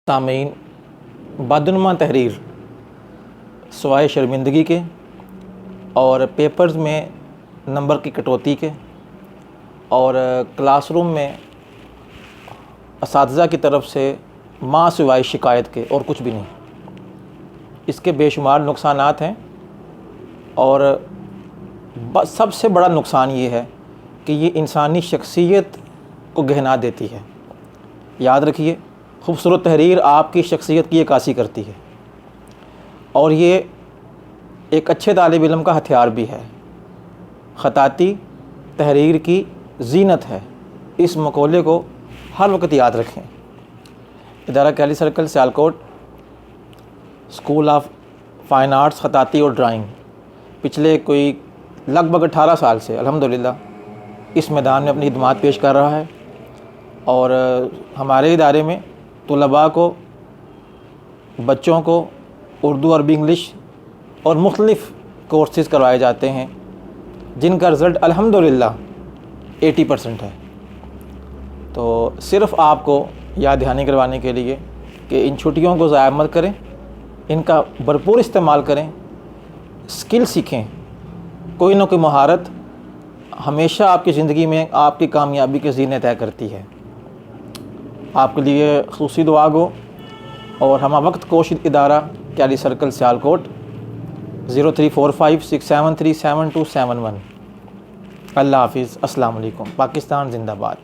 سامعین، بدعنوان تحریر سوائے شرمندگی کے اور پیپرز میں نمبر کی کٹوتی کے اور کلاس روم میں اساتذہ کی طرف سے ماں سوائے شکایت کے اور کچھ بھی نہیں۔ اس کے بے شمار نقصانات ہیں اور سب سے بڑا نقصان یہ ہے کہ یہ انسانی شخصیت کو گہنا دیتی ہے۔ یاد رکھیے، خوبصورت تحریر آپ کی شخصیت کی عکاسی کرتی ہے اور یہ ایک اچھے طالب علم کا ہتھیار بھی ہے۔ خطاطی تحریر کی زینت ہے، اس مقولے کو ہر وقت یاد رکھیں۔ ادارہ کیلی circle Sialkot, school of fine arts خطاطی اور ڈرائنگ پچھلے کوئی لگ بھگ 18 سال سے الحمدللہ اس میدان میں اپنی خدمات پیش کر رہا ہے اور ہمارے ادارے میں طلباء کو، بچوں کو اردو، عربی، انگلش اور مختلف کورسز کروائے جاتے ہیں جن کا رزلٹ الحمدللہ 80% ہے۔ تو صرف آپ کو یاد دہانی کروانے کے لیے کہ ان چھٹیوں کو ضائع مت کریں، ان کا بھرپور استعمال کریں، اسکل سیکھیں۔ کوئی نہ کوئی مہارت ہمیشہ آپ کی زندگی میں آپ کی کامیابی کے زینے طے کرتی ہے۔ آپ کے لیے خصوصی دعا گو اور ہمہ وقت کوش ادارہ کیلی سرکل سیالکوٹ 034567372771۔ اللہ حافظ، السلام علیکم، پاکستان زندہ باد۔